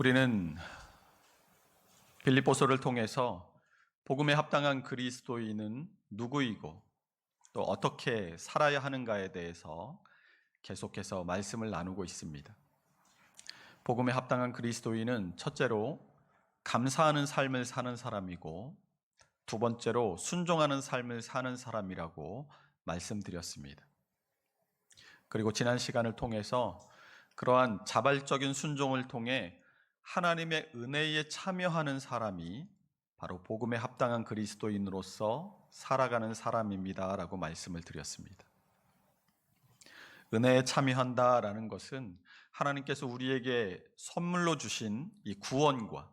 우리는 빌립보서를 통해서 복음에 합당한 그리스도인은 누구이고 또 어떻게 살아야 하는가에 대해서 계속해서 말씀을 나누고 있습니다. 복음에 합당한 그리스도인은 첫째로 감사하는 삶을 사는 사람이고, 두 번째로 순종하는 삶을 사는 사람이라고 말씀드렸습니다. 그리고 지난 시간을 통해서 그러한 자발적인 순종을 통해 하나님의 은혜에 참여하는 사람이 바로 복음에 합당한 그리스도인으로서 살아가는 사람입니다라고 말씀을 드렸습니다. 은혜에 참여한다라는 것은 하나님께서 우리에게 선물로 주신 이 구원과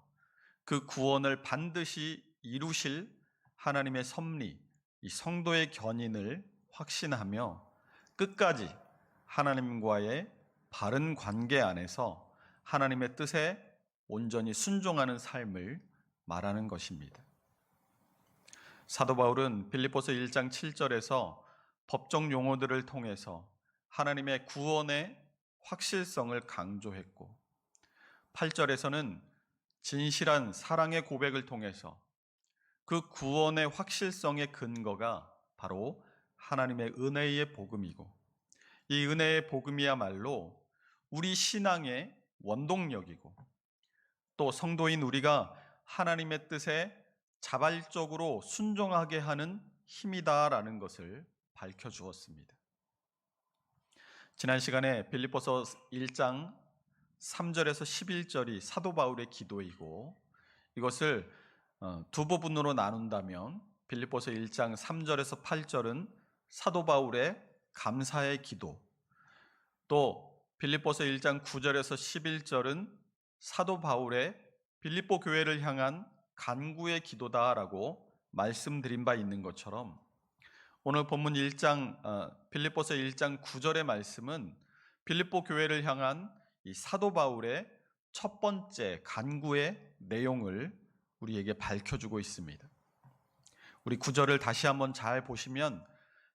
그 구원을 반드시 이루실 하나님의 섭리, 이 성도의 견인을 확신하며 끝까지 하나님과의 바른 관계 안에서 하나님의 뜻에 온전히 순종하는 삶을 말하는 것입니다. 사도 바울은 빌립보서 1장 7절에서 법정 용어들을 통해서 하나님의 구원의 확실성을 강조했고, 8절에서는 진실한 사랑의 고백을 통해서 그 구원의 확실성의 근거가 바로 하나님의 은혜의 복음이고, 이 은혜의 복음이야말로 우리 신앙의 원동력이고, 또 성도인 우리가 하나님의 뜻에 자발적으로 순종하게 하는 힘이다라는 것을 밝혀주었습니다. 지난 시간에 빌립보서 1장 3절에서 11절이 사도 바울의 기도이고, 이것을 두 부분으로 나눈다면 빌립보서 1장 3절에서 8절은 사도 바울의 감사의 기도, 또 빌립보서 1장 9절에서 11절은 사도 바울의 빌립보 교회를 향한 간구의 기도다라고 말씀드린 바 있는 것처럼, 오늘 본문 빌립보서 1장 9절의 말씀은 빌립보 교회를 향한 이 사도 바울의 첫 번째 간구의 내용을 우리에게 밝혀주고 있습니다. 우리 9절을 다시 한번 잘 보시면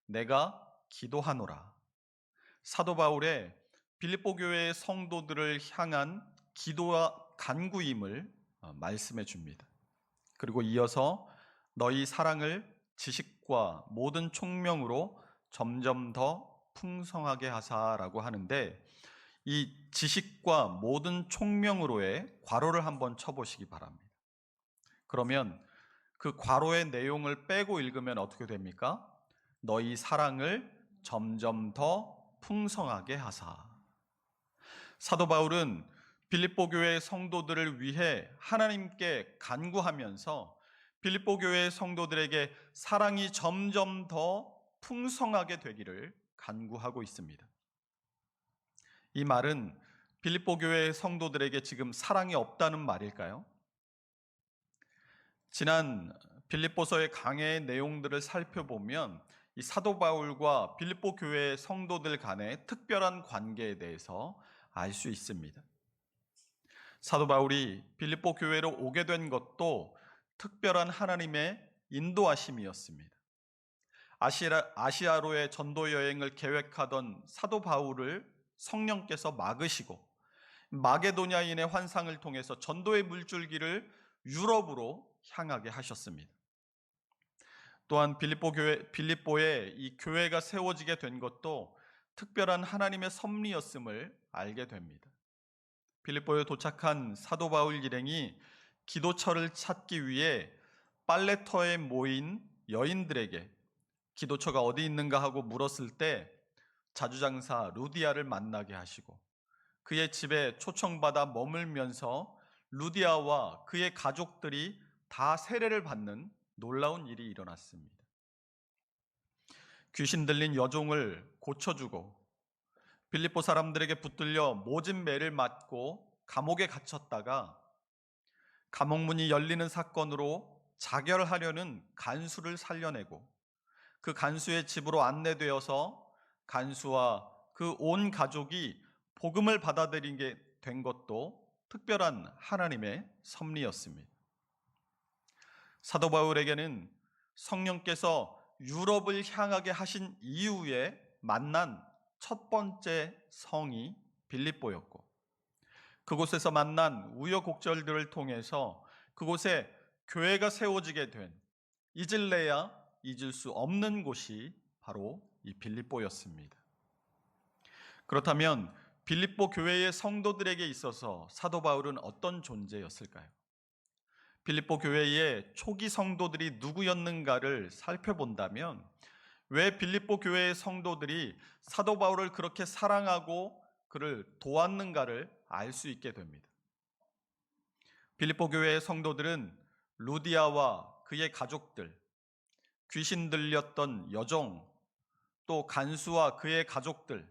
내가 기도하노라, 사도 바울의 빌립보 교회의 성도들을 향한 기도와 간구임을 말씀해 줍니다. 그리고 이어서 너희 사랑을 지식과 모든 총명으로 점점 더 풍성하게 하사라고 하는데, 이 지식과 모든 총명으로의 괄호를 한번 쳐보시기 바랍니다. 그러면 그 괄호의 내용을 빼고 읽으면 어떻게 됩니까? 너희 사랑을 점점 더 풍성하게 하사. 사도 바울은 빌립보 교회의 성도들을 위해 하나님께 간구하면서 빌립보 교회의 성도들에게 사랑이 점점 더 풍성하게 되기를 간구하고 있습니다. 이 말은 빌립보 교회의 성도들에게 지금 사랑이 없다는 말일까요? 지난 빌립보서의 강해의 내용들을 살펴보면 이 사도 바울과 빌립보 교회의 성도들 간의 특별한 관계에 대해서 알 수 있습니다. 사도 바울이 빌립보 교회로 오게 된 것도 특별한 하나님의 인도하심이었습니다. 아시아로의 전도 여행을 계획하던 사도 바울을 성령께서 막으시고, 마게도냐인의 환상을 통해서 전도의 물줄기를 유럽으로 향하게 하셨습니다. 또한 빌립보에 이 교회가 세워지게 된 것도 특별한 하나님의 섭리였음을 알게 됩니다. 빌립보에 도착한 사도 바울 일행이 기도처를 찾기 위해 빨래터에 모인 여인들에게 기도처가 어디 있는가 하고 물었을 때 자주장사 루디아를 만나게 하시고, 그의 집에 초청받아 머물면서 루디아와 그의 가족들이 다 세례를 받는 놀라운 일이 일어났습니다. 귀신 들린 여종을 고쳐주고, 빌립보 사람들에게 붙들려 모진 매를 맞고 감옥에 갇혔다가 감옥문이 열리는 사건으로 자결하려는 간수를 살려내고, 그 간수의 집으로 안내되어서 간수와 그 온 가족이 복음을 받아들이게 된 것도 특별한 하나님의 섭리였습니다. 사도 바울에게는 성령께서 유럽을 향하게 하신 이후에 만난 첫 번째 성이 빌립보였고, 그곳에서 만난 우여곡절들을 통해서 그곳에 교회가 세워지게 된 잊을래야 잊을 수 없는 곳이 바로 이 빌립보였습니다. 그렇다면 빌립보 교회의 성도들에게 있어서 사도 바울은 어떤 존재였을까요? 빌립보 교회의 초기 성도들이 누구였는가를 살펴본다면 왜 빌립보 교회의 성도들이 사도 바울을 그렇게 사랑하고 그를 도왔는가를 알 수 있게 됩니다. 빌립보 교회의 성도들은 루디아와 그의 가족들, 귀신 들렸던 여종, 또 간수와 그의 가족들,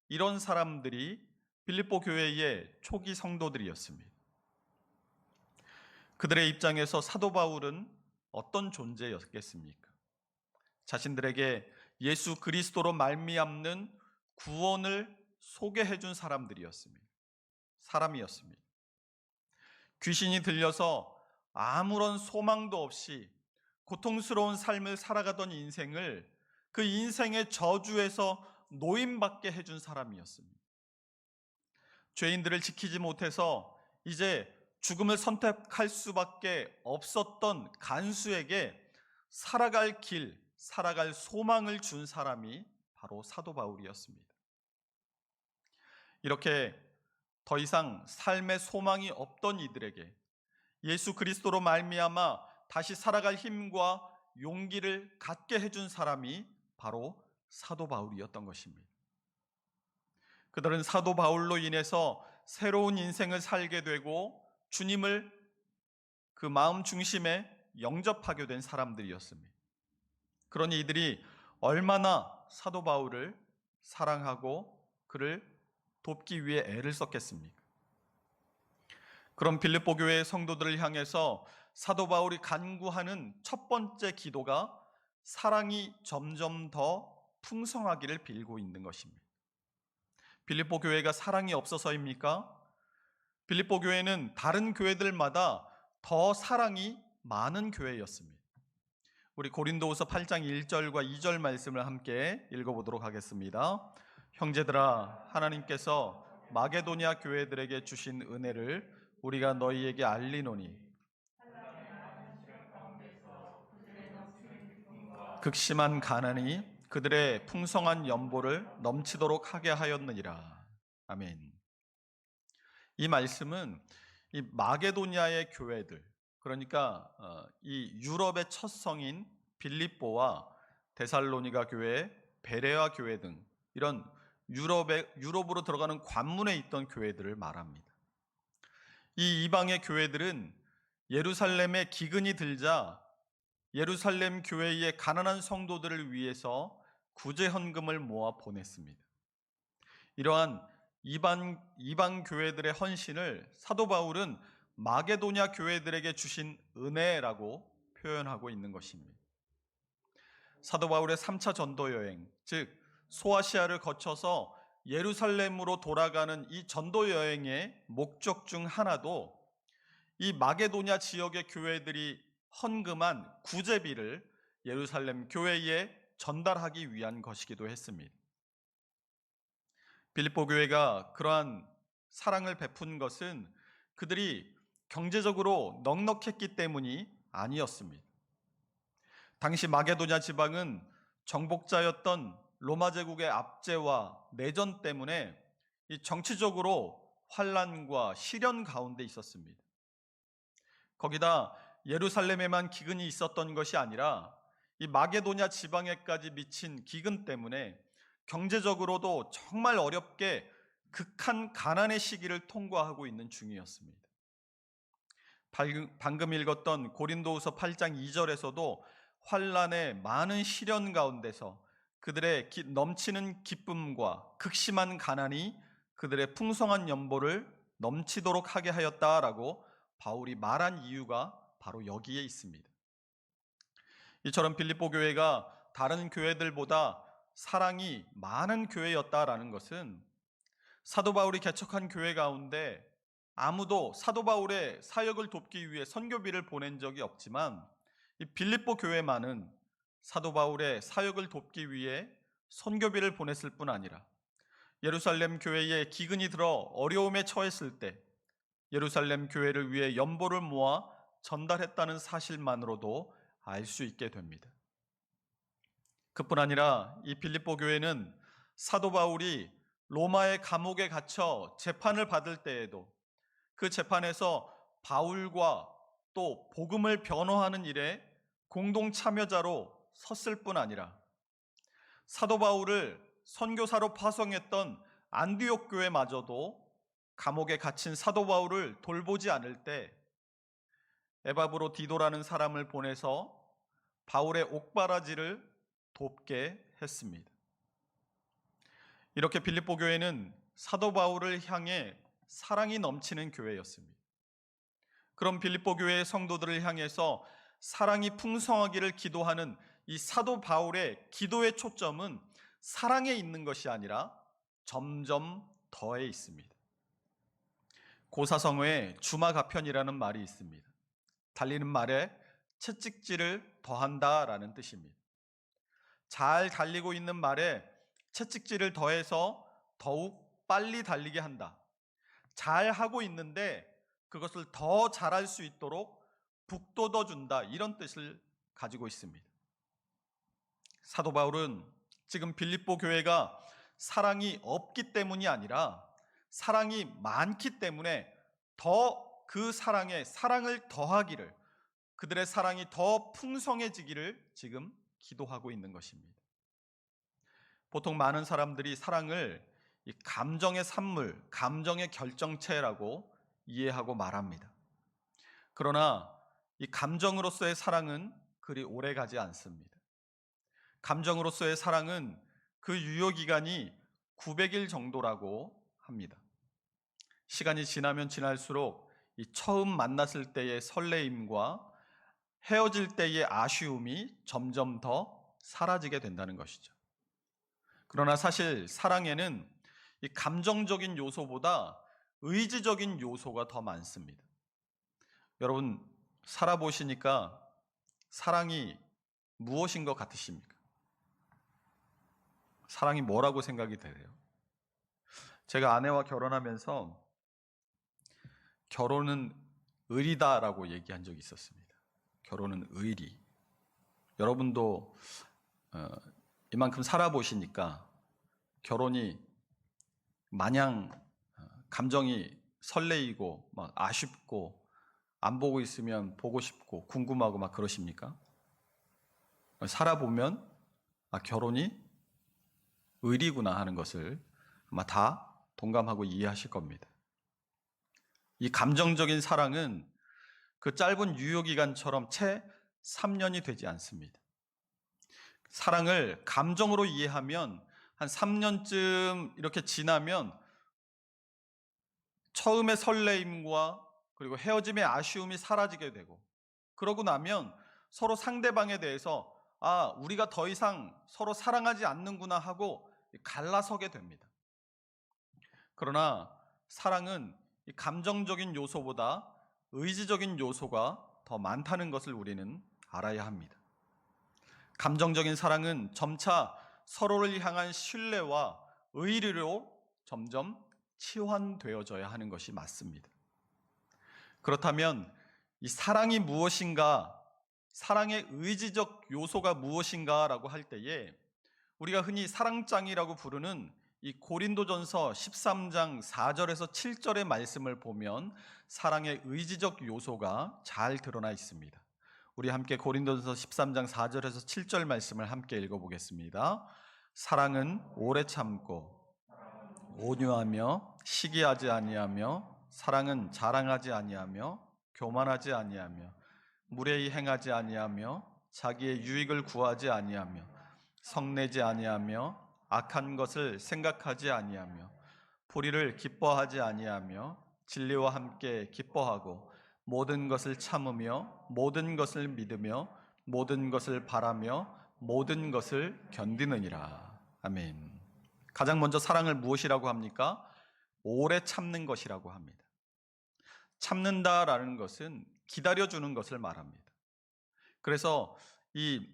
이런 사람들이 빌립보 교회의 초기 성도들이었습니다. 그들의 입장에서 사도 바울은 어떤 존재였겠습니까? 자신들에게 예수 그리스도로 말미암는 구원을 소개해 준 사람들이었습니다. 사람이었습니다. 귀신이 들려서 아무런 소망도 없이 고통스러운 삶을 살아가던 인생을 그 인생의 저주에서 노임받게 해준 사람이었습니다. 죄인들을 지키지 못해서 이제 죽음을 선택할 수밖에 없었던 간수에게 살아갈 길, 살아갈 소망을 준 사람이 바로 사도 바울이었습니다. 이렇게 더 이상 삶의 소망이 없던 이들에게 예수 그리스도로 말미암아 다시 살아갈 힘과 용기를 갖게 해준 사람이 바로 사도 바울이었던 것입니다. 그들은 사도 바울로 인해서 새로운 인생을 살게 되고 주님을 그 마음 중심에 영접하게 된 사람들이었습니다. 그러니 이들이 얼마나 사도 바울을 사랑하고 그를 돕기 위해 애를 썼겠습니까? 그럼 빌립보 교회의 성도들을 향해서 사도 바울이 간구하는 첫 번째 기도가 사랑이 점점 더 풍성하기를 빌고 있는 것입니다. 빌립보 교회가 사랑이 없어서입니까? 빌립보 교회는 다른 교회들마다 더 사랑이 많은 교회였습니다. 우리 고린도후서 8장 1절과 2절 말씀을 함께 읽어보도록 하겠습니다. 형제들아, 하나님께서 마게도냐 교회들에게 주신 은혜를 우리가 너희에게 알리노니 극심한 가난이 그들의 풍성한 연보를 넘치도록 하게 하였느니라. 아멘. 이 말씀은 이 마게도냐의 교회들, 그러니까 이 유럽의 첫 성인 빌립보와 데살로니가 교회, 베레아 교회 등 이런 유럽으로 들어가는 관문에 있던 교회들을 말합니다. 이 이방의 교회들은 예루살렘에 기근이 들자 예루살렘 교회의 가난한 성도들을 위해서 구제 헌금을 모아 보냈습니다. 이러한 이방 교회들의 헌신을 사도 바울은 마게도냐 교회들에게 주신 은혜라고 표현하고 있는 것입니다. 사도 바울의 3차 전도 여행, 즉 소아시아를 거쳐서 예루살렘으로 돌아가는 이 전도 여행의 목적 중 하나도 이 마게도냐 지역의 교회들이 헌금한 구제비를 예루살렘 교회에 전달하기 위한 것이기도 했습니다. 빌립보 교회가 그러한 사랑을 베푼 것은 그들이 경제적으로 넉넉했기 때문이 아니었습니다. 당시 마게도냐 지방은 정복자였던 로마 제국의 압제와 내전 때문에 이 정치적으로 환란과 시련 가운데 있었습니다. 거기다 예루살렘에만 기근이 있었던 것이 아니라 이 마게도냐 지방에까지 미친 기근 때문에 경제적으로도 정말 어렵게 극한 가난의 시기를 통과하고 있는 중이었습니다. 방금 읽었던 고린도후서 8장 2절에서도 환란의 많은 시련 가운데서 그들의 넘치는 기쁨과 극심한 가난이 그들의 풍성한 연보를 넘치도록 하게 하였다라고 바울이 말한 이유가 바로 여기에 있습니다. 이처럼 빌립보 교회가 다른 교회들보다 사랑이 많은 교회였다라는 것은 사도 바울이 개척한 교회 가운데 아무도 사도 바울의 사역을 돕기 위해 선교비를 보낸 적이 없지만 이 빌립보 교회만은 사도 바울의 사역을 돕기 위해 선교비를 보냈을 뿐 아니라 예루살렘 교회에 기근이 들어 어려움에 처했을 때 예루살렘 교회를 위해 연보를 모아 전달했다는 사실만으로도 알 수 있게 됩니다. 그뿐 아니라 이 빌립보 교회는 사도 바울이 로마의 감옥에 갇혀 재판을 받을 때에도 그 재판에서 바울과 또 복음을 변호하는 일에 공동 참여자로 섰을 뿐 아니라 사도 바울을 선교사로 파송했던 안디옥 교회마저도 감옥에 갇힌 사도 바울을 돌보지 않을 때 에바브로 디도라는 사람을 보내서 바울의 옥바라지를 돕게 했습니다. 이렇게 빌립보 교회는 사도 바울을 향해 사랑이 넘치는 교회였습니다. 그럼 빌립보 교회의 성도들을 향해서 사랑이 풍성하기를 기도하는 이 사도 바울의 기도의 초점은 사랑에 있는 것이 아니라 점점 더해 있습니다. 고사성어에 주마가편이라는 말이 있습니다. 달리는 말에 채찍질을 더한다라는 뜻입니다. 잘 달리고 있는 말에 채찍질을 더해서 더욱 빨리 달리게 한다. 잘 하고 있는데 그것을 더 잘할 수 있도록 북돋워 준다. 이런 뜻을 가지고 있습니다. 사도 바울은 지금 빌립보 교회가 사랑이 없기 때문이 아니라 사랑이 많기 때문에 더 그 사랑에 사랑을 더하기를, 그들의 사랑이 더 풍성해지기를 지금 기도하고 있는 것입니다. 보통 많은 사람들이 사랑을 이 감정의 산물, 감정의 결정체라고 이해하고 말합니다. 그러나 이 감정으로서의 사랑은 그리 오래 가지 않습니다. 감정으로서의 사랑은 그 유효기간이 900일 정도라고 합니다. 시간이 지나면 지날수록 이 처음 만났을 때의 설레임과 헤어질 때의 아쉬움이 점점 더 사라지게 된다는 것이죠. 그러나 사실 사랑에는 이 감정적인 요소보다 의지적인 요소가 더 많습니다. 여러분, 살아보시니까 사랑이 무엇인 것 같으십니까? 사랑이 뭐라고 생각이 되세요? 제가 아내와 결혼하면서 결혼은 의리다라고 얘기한 적이 있었습니다. 결혼은 의리. 여러분도 이만큼 살아보시니까 결혼이 마냥 감정이 설레이고 막 아쉽고 안 보고 있으면 보고 싶고 궁금하고 막 그러십니까? 살아보면 결혼이 의리구나 하는 것을 아마 다 동감하고 이해하실 겁니다. 이 감정적인 사랑은 그 짧은 유효기간처럼 채 3년이 되지 않습니다. 사랑을 감정으로 이해하면 한 3년쯤 이렇게 지나면 처음의 설레임과 그리고 헤어짐의 아쉬움이 사라지게 되고, 그러고 나면 서로 상대방에 대해서 우리가 더 이상 서로 사랑하지 않는구나 하고 갈라서게 됩니다. 그러나 사랑은 이 감정적인 요소보다 의지적인 요소가 더 많다는 것을 우리는 알아야 합니다. 감정적인 사랑은 점차 서로를 향한 신뢰와 의리로 점점 치환되어져야 하는 것이 맞습니다. 그렇다면 이 사랑이 무엇인가, 사랑의 의지적 요소가 무엇인가라고 할 때에 우리가 흔히 사랑장이라고 부르는 이 고린도전서 13장 4절에서 7절의 말씀을 보면 사랑의 의지적 요소가 잘 드러나 있습니다. 우리 함께 고린도전서 13장 4절에서 7절 말씀을 함께 읽어보겠습니다. 사랑은 오래 참고 온유하며 시기하지 아니하며, 사랑은 자랑하지 아니하며 교만하지 아니하며 무례히 행하지 아니하며 자기의 유익을 구하지 아니하며 성내지 아니하며 악한 것을 생각하지 아니하며 불의를 기뻐하지 아니하며 진리와 함께 기뻐하고 모든 것을 참으며 모든 것을 믿으며 모든 것을 바라며 모든 것을 견디느니라. 아멘. 가장 먼저 사랑을 무엇이라고 합니까? 오래 참는 것이라고 합니다. 참는다라는 것은 기다려주는 것을 말합니다. 그래서 이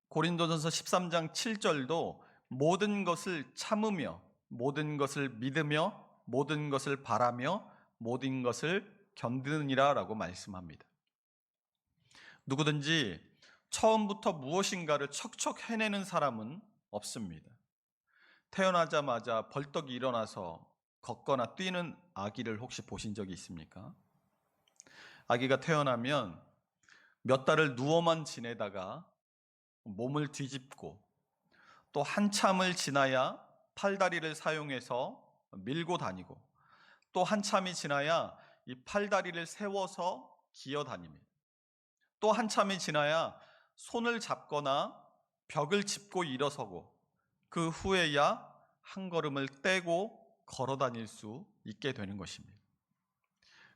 고린도전서 13장 7절도 모든 것을 참으며 모든 것을 믿으며 모든 것을 바라며 모든 것을 견디느니라라고 말씀합니다. 누구든지 처음부터 무엇인가를 척척 해내는 사람은 없습니다. 태어나자마자 벌떡 일어나서 걷거나 뛰는 아기를 혹시 보신 적이 있습니까? 아기가 태어나면 몇 달을 누워만 지내다가 몸을 뒤집고 또 한참을 지나야 팔다리를 사용해서 밀고 다니고 또 한참이 지나야 이 팔다리를 세워서 기어 다닙니다. 또 한참이 지나야 손을 잡거나 벽을 짚고 일어서고 그 후에야 한 걸음을 떼고 걸어 다닐 수 있게 되는 것입니다.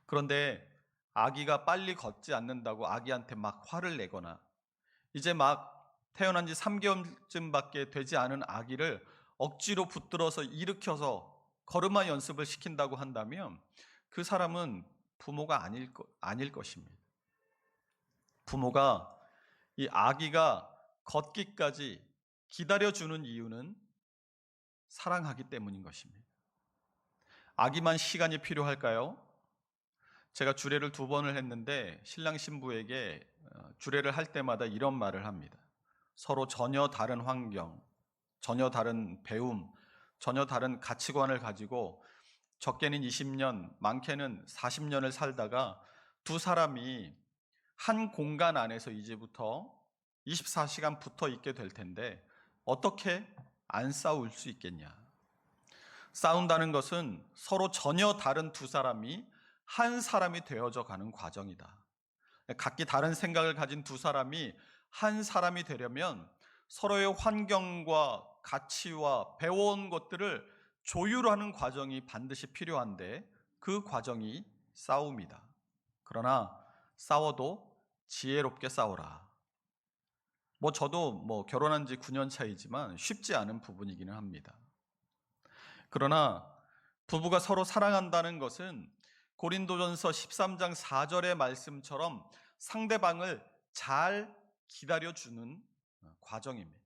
그런데 아기가 빨리 걷지 않는다고 아기한테 막 화를 내거나 이제 막 태어난 지 3개월쯤밖에 되지 않은 아기를 억지로 붙들어서 일으켜서 걸음마 연습을 시킨다고 한다면 그 사람은 부모가 아닐 것입니다. 부모가 이 아기가 걷기까지 기다려주는 이유는 사랑하기 때문인 것입니다. 아기만 시간이 필요할까요? 제가 주례를 2번을 했는데 신랑 신부에게 주례를 할 때마다 이런 말을 합니다. 서로 전혀 다른 환경, 전혀 다른 배움, 전혀 다른 가치관을 가지고 적게는 20년, 많게는 40년을 살다가 두 사람이 한 공간 안에서 이제부터 24시간 붙어 있게 될 텐데 어떻게 안 싸울 수 있겠냐? 싸운다는 것은 서로 전혀 다른 두 사람이 한 사람이 되어져 가는 과정이다. 각기 다른 생각을 가진 두 사람이 한 사람이 되려면 서로의 환경과 가치와 배워온 것들을 조율하는 과정이 반드시 필요한데 그 과정이 싸움이다. 그러나 싸워도 지혜롭게 싸워라. 저도 결혼한 지 9년 차이지만 쉽지 않은 부분이기는 합니다. 그러나 부부가 서로 사랑한다는 것은 고린도전서 13장 4절의 말씀처럼 상대방을 잘 기다려주는 과정입니다.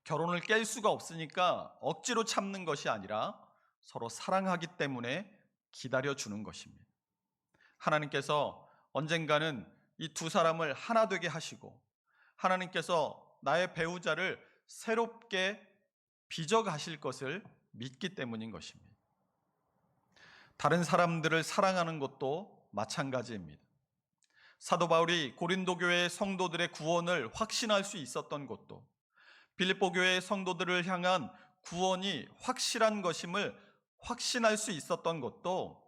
결혼을 깰 수가 없으니까 억지로 참는 것이 아니라 서로 사랑하기 때문에 기다려주는 것입니다. 하나님께서 언젠가는 이 두 사람을 하나 되게 하시고 하나님께서 나의 배우자를 새롭게 빚어 가실 것을 믿기 때문인 것입니다. 다른 사람들을 사랑하는 것도 마찬가지입니다. 사도 바울이 고린도 교회의 성도들의 구원을 확신할 수 있었던 것도 빌립보 교회의 성도들을 향한 구원이 확실한 것임을 확신할 수 있었던 것도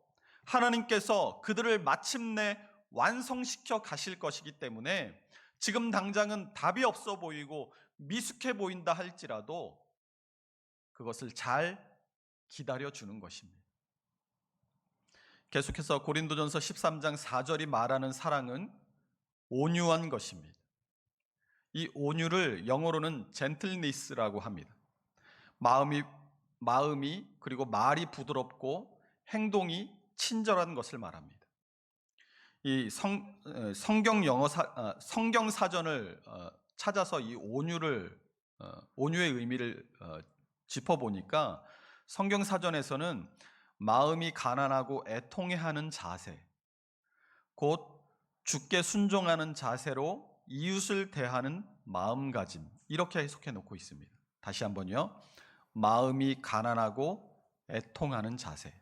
하나님께서 그들을 마침내 완성시켜 가실 것이기 때문에 지금 당장은 답이 없어 보이고 미숙해 보인다 할지라도 그것을 잘 기다려주는 것입니다. 계속해서 고린도전서 13장 4절이 말하는 사랑은 온유한 것입니다. 이 온유를 영어로는 젠틀니스라고 합니다. 마음이 그리고 말이 부드럽고 행동이 친절한 것을 말합니다. 이 성경 사전을 찾아서 이 온유의 의미를 짚어보니까 성경 사전에서는 마음이 가난하고 애통해하는 자세, 곧 주께 순종하는 자세로 이웃을 대하는 마음가짐, 이렇게 해석해 놓고 있습니다. 다시 한번요. 마음이 가난하고 애통하는 자세,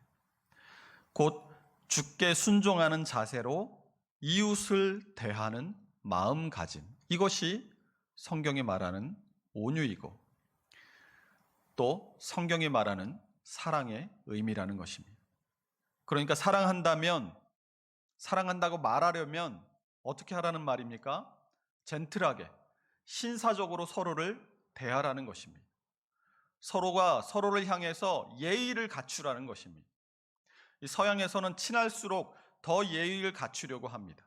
곧 주께 순종하는 자세로 이웃을 대하는 마음가짐, 이것이 성경이 말하는 온유이고 또 성경이 말하는 사랑의 의미라는 것입니다. 그러니까 사랑한다고 말하려면 어떻게 하라는 말입니까? 젠틀하게, 신사적으로 서로를 대하라는 것입니다. 서로가 서로를 향해서 예의를 갖추라는 것입니다. 서양에서는 친할수록 더 예의를 갖추려고 합니다.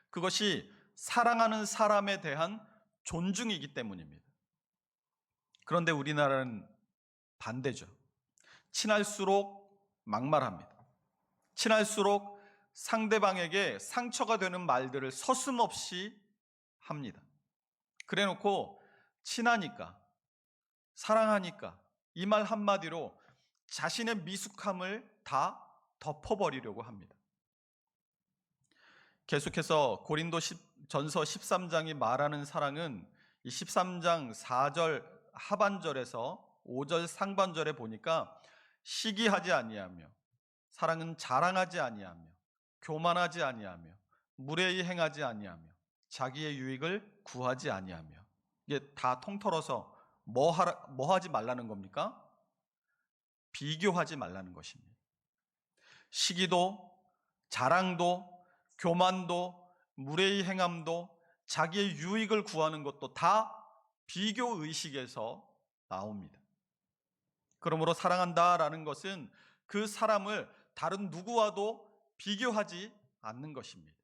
그것이 사랑하는 사람에 대한 존중이기 때문입니다. 그런데 우리나라는 반대죠. 친할수록 막말합니다. 친할수록 상대방에게 상처가 되는 말들을 서슴없이 합니다. 그래놓고 친하니까, 사랑하니까 이 말 한마디로 자신의 미숙함을 다 덮어버리려고 합니다. 계속해서 전서 13장이 말하는 사랑은 이 13장 4절 하반절에서 5절 상반절에 보니까 시기하지 아니하며, 사랑은 자랑하지 아니하며, 교만하지 아니하며, 무례히 행하지 아니하며, 자기의 유익을 구하지 아니하며. 이게 다 통틀어서 뭐 하지 말라는 겁니까? 비교하지 말라는 것입니다. 시기도, 자랑도, 교만도, 무례히 행함도, 자기의 유익을 구하는 것도 다 비교 의식에서 나옵니다. 그러므로 사랑한다라는 것은 그 사람을 다른 누구와도 비교하지 않는 것입니다.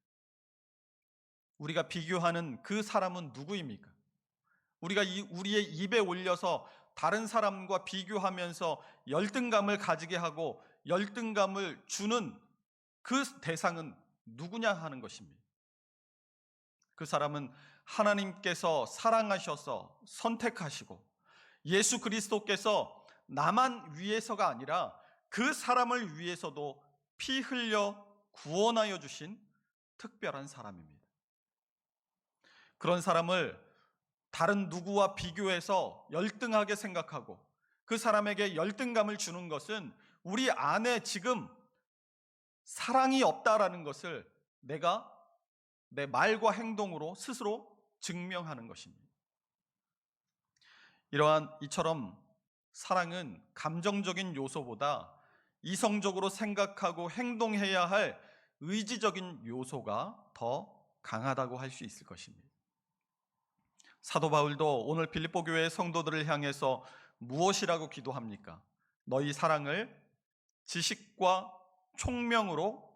우리가 비교하는 그 사람은 누구입니까? 우리가 우리의 입에 올려서 다른 사람과 비교하면서 열등감을 가지게 하고 열등감을 주는 그 대상은 누구냐 하는 것입니다. 그 사람은 하나님께서 사랑하셔서 선택하시고 예수 그리스도께서 나만 위해서가 아니라 그 사람을 위해서도 피 흘려 구원하여 주신 특별한 사람입니다. 그런 사람을 다른 누구와 비교해서 열등하게 생각하고 그 사람에게 열등감을 주는 것은 우리 안에 지금 사랑이 없다라는 것을 내가 내 말과 행동으로 스스로 증명하는 것입니다. 이처럼 사랑은 감정적인 요소보다 이성적으로 생각하고 행동해야 할 의지적인 요소가 더 강하다고 할 수 있을 것입니다. 사도 바울도 오늘 빌립보 교회의 성도들을 향해서 무엇이라고 기도합니까? 너희 사랑을 지식과 총명으로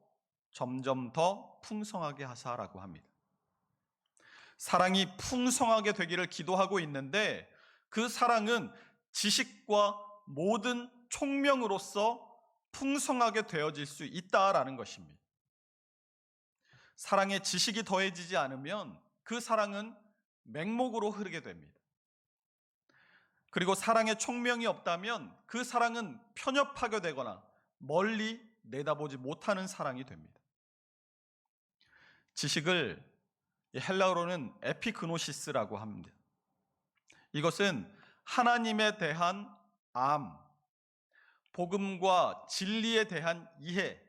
점점 더 풍성하게 하사라고 합니다. 사랑이 풍성하게 되기를 기도하고 있는데 그 사랑은 지식과 모든 총명으로서 풍성하게 되어질 수 있다라는 것입니다. 사랑에 지식이 더해지지 않으면 그 사랑은 맹목으로 흐르게 됩니다. 그리고 사랑에 총명이 없다면 그 사랑은 편협하게 되거나 멀리 내다보지 못하는 사랑이 됩니다. 지식을 헬라어로는 에피그노시스라고 합니다. 이것은 하나님에 대한 암, 복음과 진리에 대한 이해,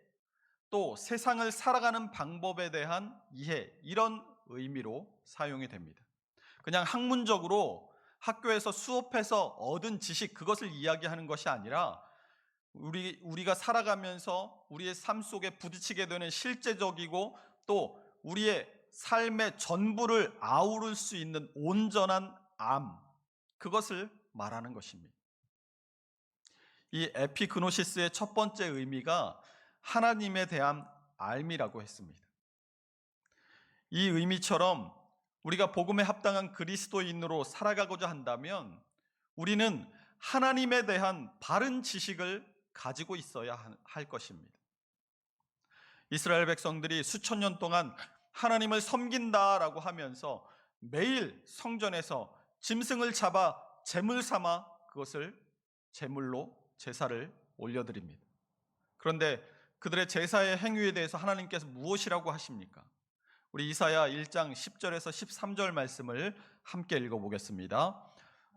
또 세상을 살아가는 방법에 대한 이해, 이런 의미로 사용이 됩니다. 그냥 학문적으로 학교에서 수업해서 얻은 지식, 그것을 이야기하는 것이 아니라 우리가 살아가면서 우리의 삶 속에 부딪히게 되는 실제적이고 또 우리의 삶의 전부를 아우를 수 있는 온전한 암, 그것을 말하는 것입니다. 이 에피그노시스의 첫 번째 의미가 하나님에 대한 알미라고 했습니다. 이 의미처럼 우리가 복음에 합당한 그리스도인으로 살아가고자 한다면 우리는 하나님에 대한 바른 지식을 가지고 있어야 할 것입니다. 이스라엘 백성들이 수천 년 동안 하나님을 섬긴다라고 하면서 매일 성전에서 짐승을 잡아 제물 삼아 그것을 제물로 제사를 올려드립니다. 그런데 그들의 제사의 행위에 대해서 하나님께서 무엇이라고 하십니까? 우리 이사야 1장 10절에서 13절 말씀을 함께 읽어보겠습니다.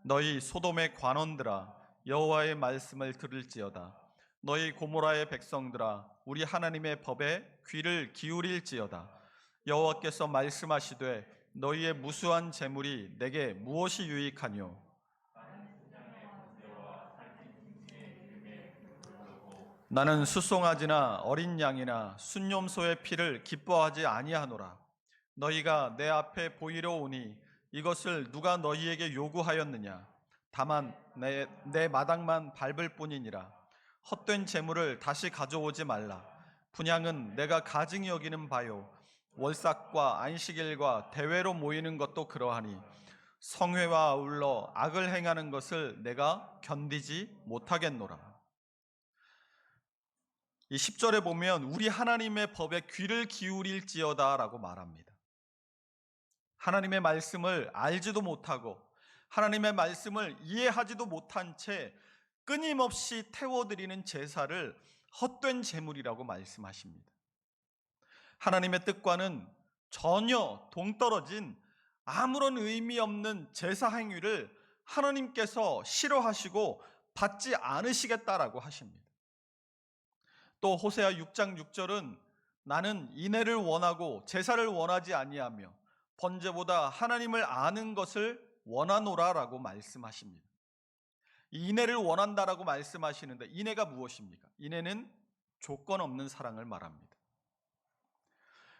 너희 소돔의 관원들아 여호와의 말씀을 들을지어다. 너희 고모라의 백성들아 우리 하나님의 법에 귀를 기울일지어다. 여호와께서 말씀하시되 너희의 무수한 재물이 내게 무엇이 유익하뇨? 나는 수송아지나 어린 양이나 순념소의 피를 기뻐하지 아니하노라. 너희가 내 앞에 보이려 오니 이것을 누가 너희에게 요구하였느냐? 다만 내 마당만 밟을 뿐이니라. 헛된 재물을 다시 가져오지 말라. 분향은 내가 가증히 여기는 바요. 월삭과 안식일과 대회로 모이는 것도 그러하니 성회와 아울러 악을 행하는 것을 내가 견디지 못하겠노라. 이 10절에 보면 우리 하나님의 법에 귀를 기울일지어다 라고 말합니다. 하나님의 말씀을 알지도 못하고 하나님의 말씀을 이해하지도 못한 채 끊임없이 태워드리는 제사를 헛된 제물이라고 말씀하십니다. 하나님의 뜻과는 전혀 동떨어진 아무런 의미 없는 제사 행위를 하나님께서 싫어하시고 받지 않으시겠다라고 하십니다. 또 호세아 6장 6절은 나는 인애를 원하고 제사를 원하지 아니하며 번제보다 하나님을 아는 것을 원하노라라고 말씀하십니다. 인애를 원한다라고 말씀하시는데 인애가 무엇입니까? 인애는 조건 없는 사랑을 말합니다.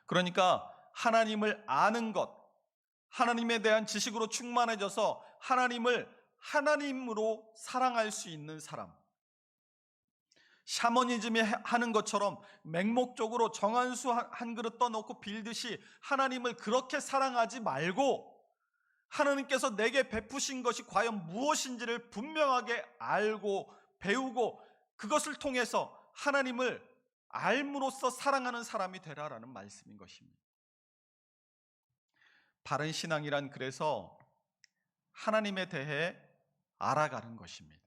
그러니까 하나님을 아는 것, 하나님에 대한 지식으로 충만해져서 하나님을 하나님으로 사랑할 수 있는 사람, 샤머니즘이 하는 것처럼 맹목적으로 정한수 한 그릇 떠놓고 빌듯이 하나님을 그렇게 사랑하지 말고 하나님께서 내게 베푸신 것이 과연 무엇인지를 분명하게 알고 배우고 그것을 통해서 하나님을 알므로써 사랑하는 사람이 되라라는 말씀인 것입니다. 바른 신앙이란 그래서 하나님에 대해 알아가는 것입니다.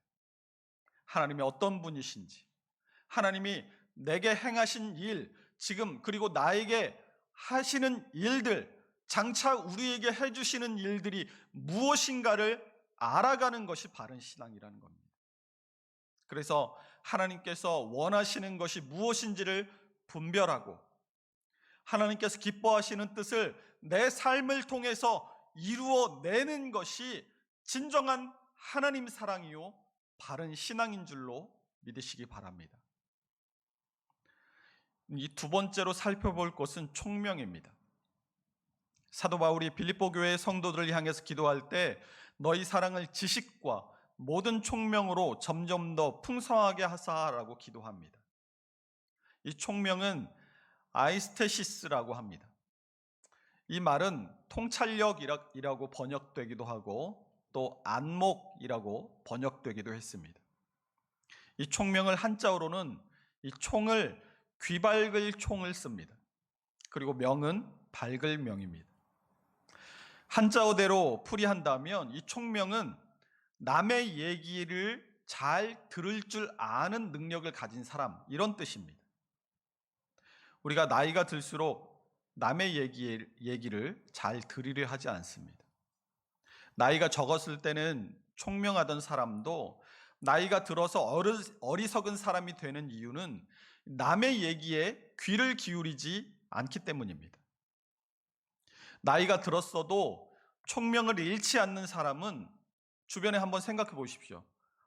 하나님이 어떤 분이신지, 하나님이 내게 행하신 일, 지금 그리고 나에게 하시는 일들, 장차 우리에게 해주시는 일들이 무엇인가를 알아가는 것이 바른 신앙이라는 겁니다. 그래서 하나님께서 원하시는 것이 무엇인지를 분별하고 하나님께서 기뻐하시는 뜻을 내 삶을 통해서 이루어내는 것이 진정한 하나님 사랑이요 바른 신앙인 줄로 믿으시기 바랍니다. 이 두 번째로 살펴볼 것은 총명입니다. 사도 바울이 빌립보 교회의 성도들을 향해서 기도할 때 너희 사랑을 지식과 모든 총명으로 점점 더 풍성하게 하사라고 기도합니다. 이 총명은 아이스테시스라고 합니다. 이 말은 통찰력이라고 번역되기도 하고 또 안목이라고 번역되기도 했습니다. 이 총명을 한자어로는 이 총을 귀밝을 총을 씁니다. 그리고 명은 밝을 명입니다. 한자어대로 풀이한다면 이 총명은 남의 얘기를 잘 들을 줄 아는 능력을 가진 사람, 이런 뜻입니다. 우리가 나이가 들수록 남의 얘기를 잘 들으려 하지 않습니다. 나이가 적었을 때는 총명하던 사람도 나이가 들어서 어리석은 사람이 되는 이유는 남의 얘기에 귀를 기울이지 않기 때문입니다. 나이가 들었어도 총명을 잃지 않는 사람은 주변에 한번 생각해 보십시오.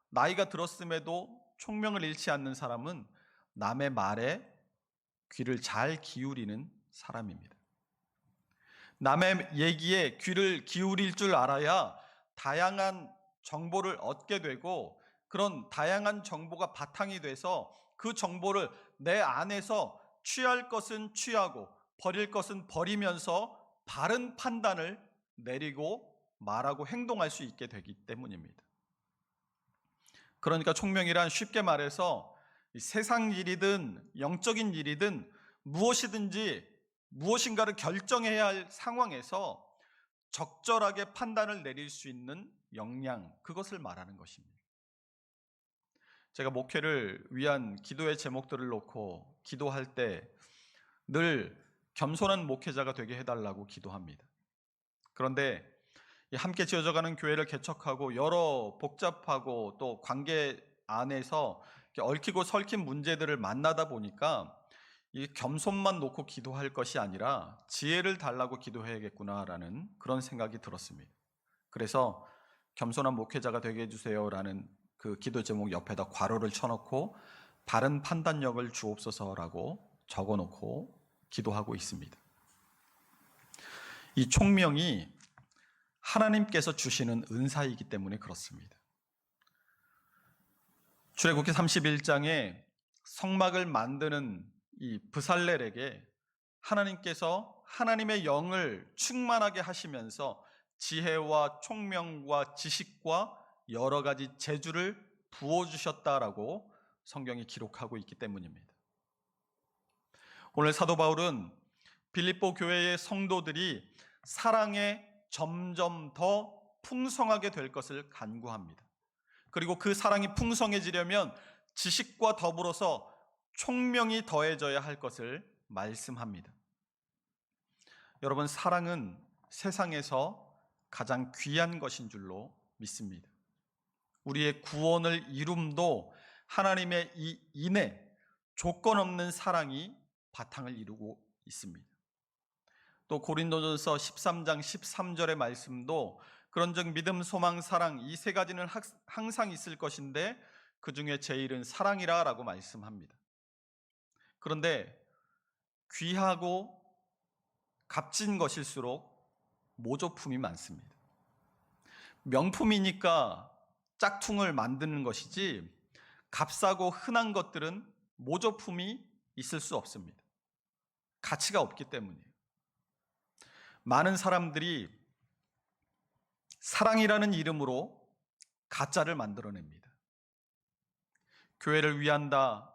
나이가 들었음에도 총명을 잃지 않는 사람은 남의 말에 귀를 잘 기울이는 사람입니다. 남의 얘기에 귀를 기울일 줄 알아야 다양한 정보를 얻게 되고 그런 다양한 정보가 바탕이 돼서 그 정보를 내 안에서 취할 것은 취하고 버릴 것은 버리면서 바른 판단을 내리고 말하고 행동할 수 있게 되기 때문입니다. 그러니까 총명이란 쉽게 말해서 세상 일이든 영적인 일이든 무엇인가를 결정해야 할 상황에서 적절하게 판단을 내릴 수 있는 역량, 그것을 말하는 것입니다. 제가 목회를 위한 기도의 제목들을 놓고 기도할 때 늘 겸손한 목회자가 되게 해달라고 기도합니다. 그런데 함께 지어져가는 교회를 개척하고 여러 복잡하고 또 관계 안에서 얽히고 설킨 문제들을 만나다 보니까 이 겸손만 놓고 기도할 것이 아니라 지혜를 달라고 기도해야겠구나라는 그런 생각이 들었습니다. 그래서 겸손한 목회자가 되게 해주세요라는 그 기도 제목 옆에다 괄호를 쳐놓고 바른 판단력을 주옵소서라고 적어놓고 기도하고 있습니다. 이 총명이 하나님께서 주시는 은사이기 때문에 그렇습니다. 출애굽기 31장에 성막을 만드는 이 브살렐에게 하나님께서 하나님의 영을 충만하게 하시면서 지혜와 총명과 지식과 여러 가지 재주를 부어주셨다라고 성경이 기록하고 있기 때문입니다. 오늘 사도 바울은 빌립보 교회의 성도들이 사랑에 점점 더 풍성하게 될 것을 간구합니다. 그리고 그 사랑이 풍성해지려면 지식과 더불어서 총명이 더해져야 할 것을 말씀합니다. 여러분, 사랑은 세상에서 가장 귀한 것인 줄로 믿습니다. 우리의 구원을 이룸도 하나님의 이 인애, 조건 없는 사랑이 바탕을 이루고 있습니다. 또 고린도전서 13장 13절의 말씀도 그런즉 믿음, 소망, 사랑 이 세 가지는 항상 있을 것인데 그 중에 제일은 사랑이라 라고 말씀합니다. 그런데 귀하고 값진 것일수록 모조품이 많습니다. 명품이니까 짝퉁을 만드는 것이지 값싸고 흔한 것들은 모조품이 있을 수 없습니다. 가치가 없기 때문이에요. 많은 사람들이 사랑이라는 이름으로 가짜를 만들어냅니다. 교회를 위한다,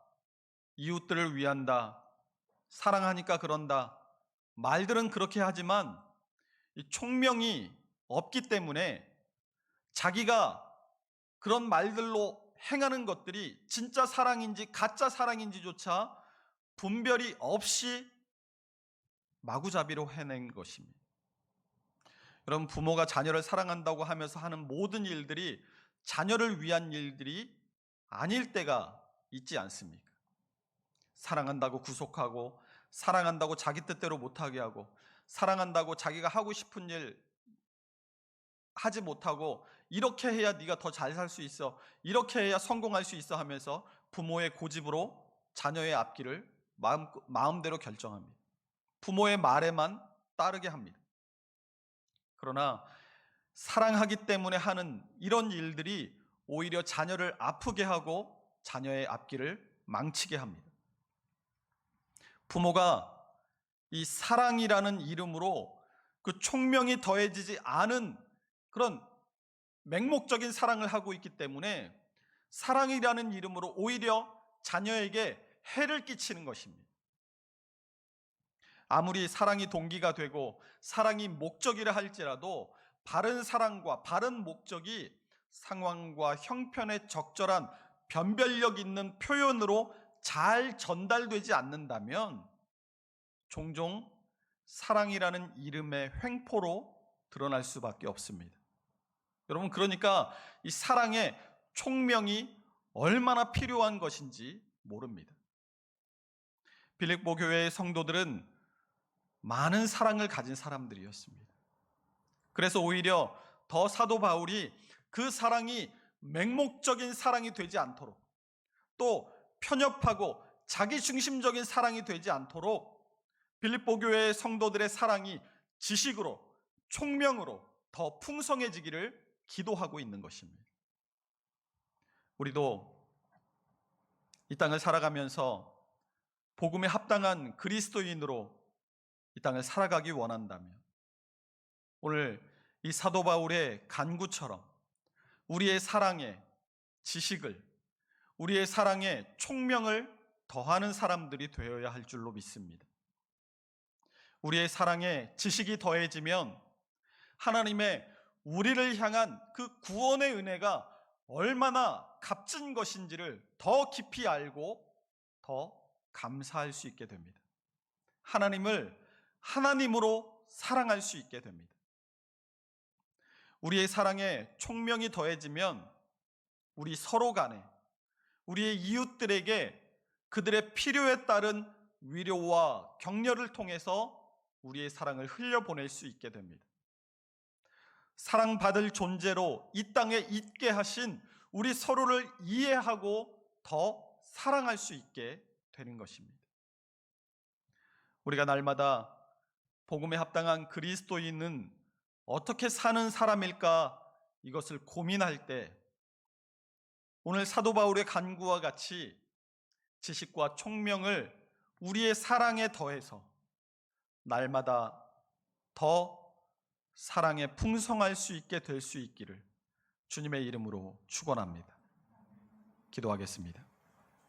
이웃들을 위한다, 사랑하니까 그런다, 말들은 그렇게 하지만 이 총명이 없기 때문에 자기가 그런 말들로 행하는 것들이 진짜 사랑인지 가짜 사랑인지조차 분별이 없이 마구잡이로 해낸 것입니다. 여러분, 부모가 자녀를 사랑한다고 하면서 하는 모든 일들이 자녀를 위한 일들이 아닐 때가 있지 않습니까? 사랑한다고 구속하고, 사랑한다고 자기 뜻대로 못하게 하고, 사랑한다고 자기가 하고 싶은 일 하지 못하고, 이렇게 해야 네가 더 잘 살 수 있어, 이렇게 해야 성공할 수 있어 하면서 부모의 고집으로 자녀의 앞길을 마음대로 결정합니다. 부모의 말에만 따르게 합니다. 그러나 사랑하기 때문에 하는 이런 일들이 오히려 자녀를 아프게 하고 자녀의 앞길을 망치게 합니다. 부모가 이 사랑이라는 이름으로 그 총명이 더해지지 않은 그런 맹목적인 사랑을 하고 있기 때문에 사랑이라는 이름으로 오히려 자녀에게 해를 끼치는 것입니다. 아무리 사랑이 동기가 되고 사랑이 목적이라 할지라도 바른 사랑과 바른 목적이 상황과 형편에 적절한 변별력 있는 표현으로 잘 전달되지 않는다면 종종 사랑이라는 이름의 횡포로 드러날 수밖에 없습니다. 여러분, 그러니까 이 사랑의 총명이 얼마나 필요한 것인지 모릅니다. 빌립보 교회의 성도들은 많은 사랑을 가진 사람들이었습니다. 그래서 오히려 더 사도 바울이 그 사랑이 맹목적인 사랑이 되지 않도록, 또 편협하고 자기중심적인 사랑이 되지 않도록 빌립보 교회의 성도들의 사랑이 지식으로, 총명으로 더 풍성해지기를 기도하고 있는 것입니다. 우리도 이 땅을 살아가면서 복음에 합당한 그리스도인으로 이 땅을 살아가기 원한다면 오늘 이 사도 바울의 간구처럼 우리의 사랑에 지식을, 우리의 사랑에 총명을 더하는 사람들이 되어야 할 줄로 믿습니다. 우리의 사랑에 지식이 더해지면 하나님의 우리를 향한 그 구원의 은혜가 얼마나 값진 것인지를 더 깊이 알고 더 감사할 수 있게 됩니다. 하나님을 하나님으로 사랑할 수 있게 됩니다. 우리의 사랑에 총명이 더해지면 우리 서로 간에, 우리의 이웃들에게 그들의 필요에 따른 위로와 격려를 통해서 우리의 사랑을 흘려보낼 수 있게 됩니다. 사랑받을 존재로 이 땅에 있게 하신 우리 서로를 이해하고 더 사랑할 수 있게 되는 것입니다. 우리가 날마다 복음에 합당한 그리스도인은 어떻게 사는 사람일까, 이것을 고민할 때 오늘 사도 바울의 간구와 같이 지식과 총명을 우리의 사랑에 더해서 날마다 더 사랑에 풍성할 수 있게 될 수 있기를 주님의 이름으로 축원합니다. 기도하겠습니다.